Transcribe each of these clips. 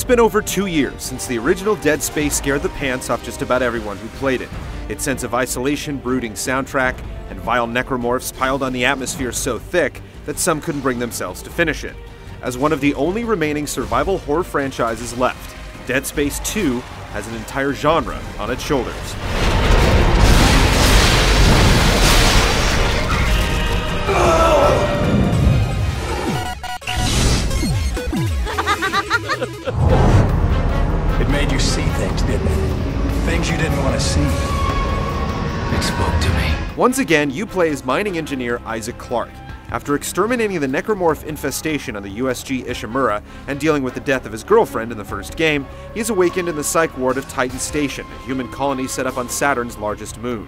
been over 2 years since the original Dead Space scared the pants off just about everyone who played it. Its sense of isolation, brooding soundtrack, and vile necromorphs piled on the atmosphere so thick that some couldn't bring themselves to finish it. As one of the only remaining survival horror franchises left, Dead Space 2 has an entire genre on its shoulders. It made you see things, didn't it? Things you didn't want to see. It spoke to me. Once again, you play as mining engineer Isaac Clarke. After exterminating the necromorph infestation on the USG Ishimura and dealing with the death of his girlfriend in the first game, he is awakened in the psych ward of Titan Station, a human colony set up on Saturn's largest moon.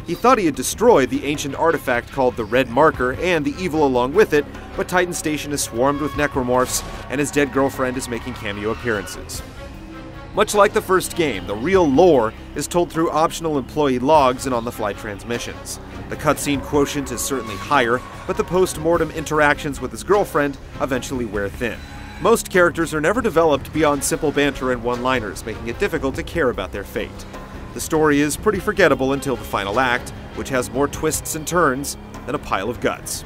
He thought he had destroyed the ancient artifact called the Red Marker and the evil along with it, but Titan Station is swarmed with necromorphs, and his dead girlfriend is making cameo appearances. Much like the first game, the real lore is told through optional employee logs and on-the-fly transmissions. The cutscene quotient is certainly higher, but the post-mortem interactions with his girlfriend eventually wear thin. Most characters are never developed beyond simple banter and one-liners, making it difficult to care about their fate. The story is pretty forgettable until the final act, which has more twists and turns than a pile of guts.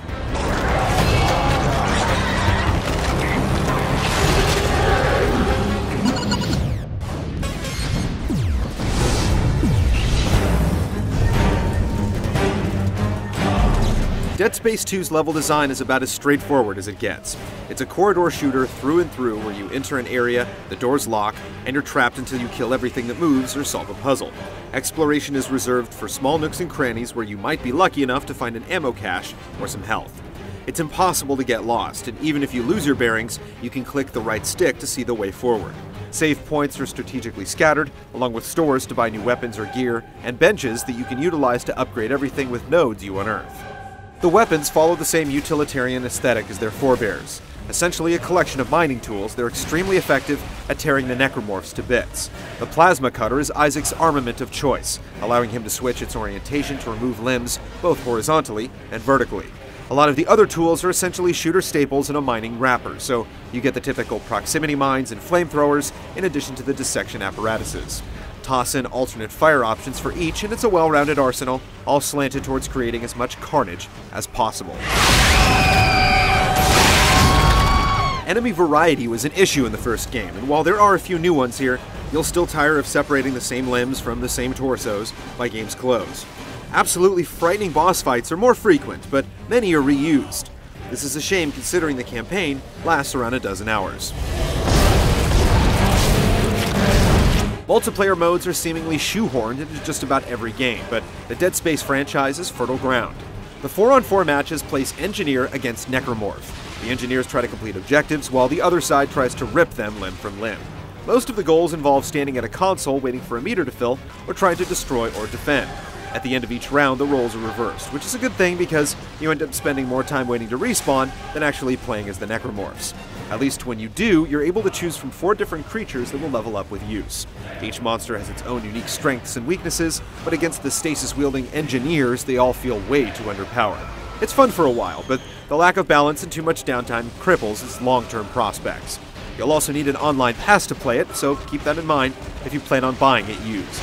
Dead Space 2's level design is about as straightforward as it gets. It's a corridor shooter through and through where you enter an area, the doors lock, and you're trapped until you kill everything that moves or solve a puzzle. Exploration is reserved for small nooks and crannies where you might be lucky enough to find an ammo cache or some health. It's impossible to get lost, and even if you lose your bearings, you can click the right stick to see the way forward. Save points are strategically scattered, along with stores to buy new weapons or gear, and benches that you can utilize to upgrade everything with nodes you unearth. The weapons follow the same utilitarian aesthetic as their forebears. Essentially a collection of mining tools, they're extremely effective at tearing the necromorphs to bits. The plasma cutter is Isaac's armament of choice, allowing him to switch its orientation to remove limbs both horizontally and vertically. A lot of the other tools are essentially shooter staples in a mining wrapper, so you get the typical proximity mines and flamethrowers in addition to the dissection apparatuses. Toss in alternate fire options for each, and it's a well-rounded arsenal, all slanted towards creating as much carnage as possible. Enemy variety was an issue in the first game, and while there are a few new ones here, you'll still tire of separating the same limbs from the same torsos by game's close. Absolutely frightening boss fights are more frequent, but many are reused. This is a shame considering the campaign lasts around a dozen hours. Multiplayer modes are seemingly shoehorned into just about every game, but the Dead Space franchise is fertile ground. The 4-on-4 matches place Engineer against Necromorph. The Engineers try to complete objectives, while the other side tries to rip them limb from limb. Most of the goals involve standing at a console waiting for a meter to fill, or trying to destroy or defend. At the end of each round, the roles are reversed, which is a good thing because you end up spending more time waiting to respawn than actually playing as the Necromorphs. At least when you do, you're able to choose from 4 different creatures that will level up with use. Each monster has its own unique strengths and weaknesses, but against the stasis-wielding Engineers, they all feel way too underpowered. It's fun for a while, but the lack of balance and too much downtime cripples its long-term prospects. You'll also need an online pass to play it, so keep that in mind if you plan on buying it used.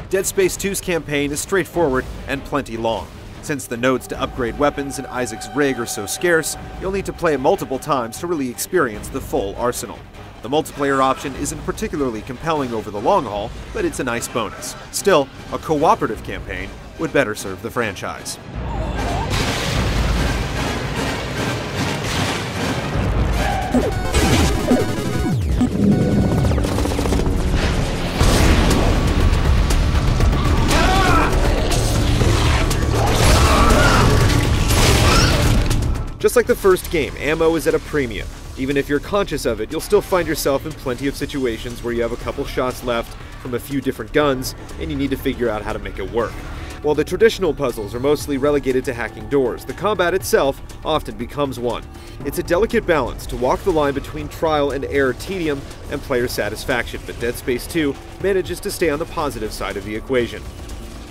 Dead Space 2's campaign is straightforward and plenty long. Since the nodes to upgrade weapons and Isaac's rig are so scarce, you'll need to play it multiple times to really experience the full arsenal. The multiplayer option isn't particularly compelling over the long haul, but it's a nice bonus. Still, a cooperative campaign would better serve the franchise. Just like the first game, ammo is at a premium. Even if you're conscious of it, you'll still find yourself in plenty of situations where you have a couple shots left from a few different guns, and you need to figure out how to make it work. While the traditional puzzles are mostly relegated to hacking doors, the combat itself often becomes one. It's a delicate balance to walk the line between trial and error tedium and player satisfaction, but Dead Space 2 manages to stay on the positive side of the equation.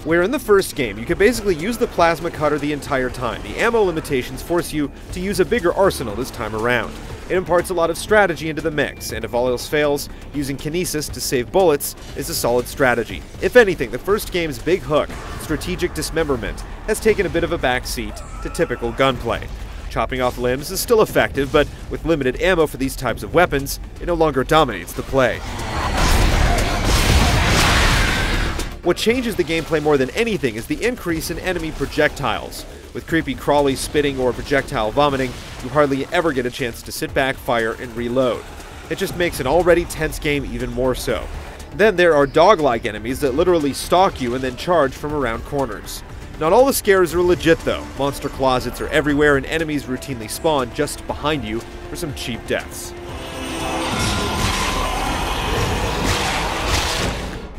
Where in the first game, you could basically use the plasma cutter the entire time, the ammo limitations force you to use a bigger arsenal this time around. It imparts a lot of strategy into the mix, and if all else fails, using kinesis to save bullets is a solid strategy. If anything, the first game's big hook, strategic dismemberment, has taken a bit of a backseat to typical gunplay. Chopping off limbs is still effective, but with limited ammo for these types of weapons, it no longer dominates the play. What changes the gameplay more than anything is the increase in enemy projectiles. With creepy crawlies spitting or projectile vomiting, you hardly ever get a chance to sit back, fire, and reload. It just makes an already tense game even more so. Then there are dog-like enemies that literally stalk you and then charge from around corners. Not all the scares are legit though. Monster closets are everywhere and enemies routinely spawn just behind you for some cheap deaths.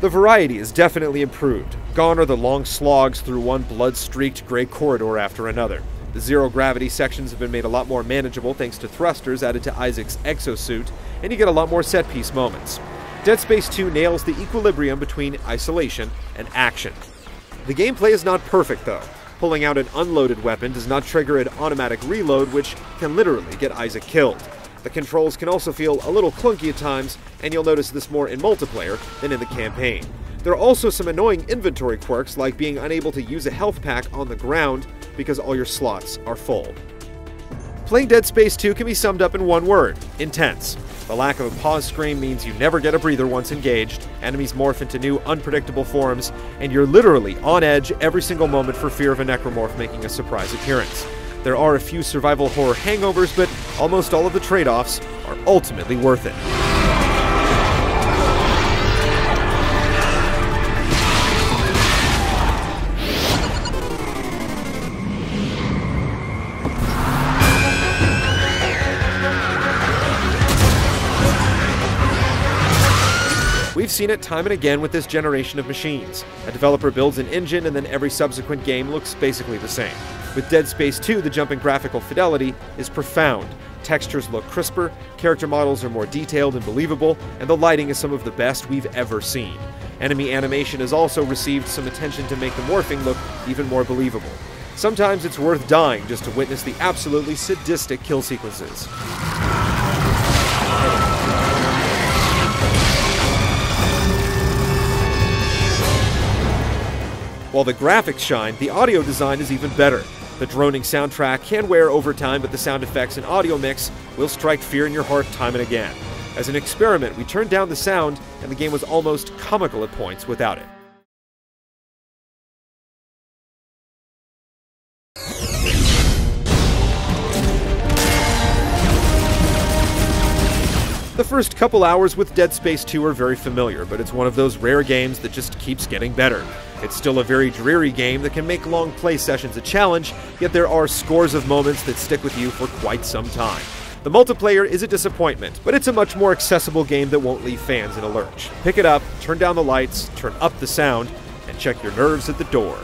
The variety is definitely improved. Gone are the long slogs through one blood-streaked gray corridor after another. The zero-gravity sections have been made a lot more manageable thanks to thrusters added to Isaac's exosuit, and you get a lot more set-piece moments. Dead Space 2 nails the equilibrium between isolation and action. The gameplay is not perfect though. Pulling out an unloaded weapon does not trigger an automatic reload, which can literally get Isaac killed. The controls can also feel a little clunky at times, and you'll notice this more in multiplayer than in the campaign. There are also some annoying inventory quirks, like being unable to use a health pack on the ground because all your slots are full. Playing Dead Space 2 can be summed up in one word: intense. The lack of a pause screen means you never get a breather once engaged, enemies morph into new, unpredictable forms, and you're literally on edge every single moment for fear of a necromorph making a surprise appearance. There are a few survival horror hangovers, but almost all of the trade-offs are ultimately worth it. We've seen it time and again with this generation of machines. A developer builds an engine and then every subsequent game looks basically the same. With Dead Space 2, the jump in graphical fidelity is profound. Textures look crisper, character models are more detailed and believable, and the lighting is some of the best we've ever seen. Enemy animation has also received some attention to make the morphing look even more believable. Sometimes it's worth dying just to witness the absolutely sadistic kill sequences. While the graphics shine, the audio design is even better. The droning soundtrack can wear over time, but the sound effects and audio mix will strike fear in your heart time and again. As an experiment, we turned down the sound, and the game was almost comical at points without it. The first couple hours with Dead Space 2 are very familiar, but it's one of those rare games that just keeps getting better. It's still a very dreary game that can make long play sessions a challenge, yet there are scores of moments that stick with you for quite some time. The multiplayer is a disappointment, but it's a much more accessible game that won't leave fans in a lurch. Pick it up, turn down the lights, turn up the sound, and check your nerves at the door.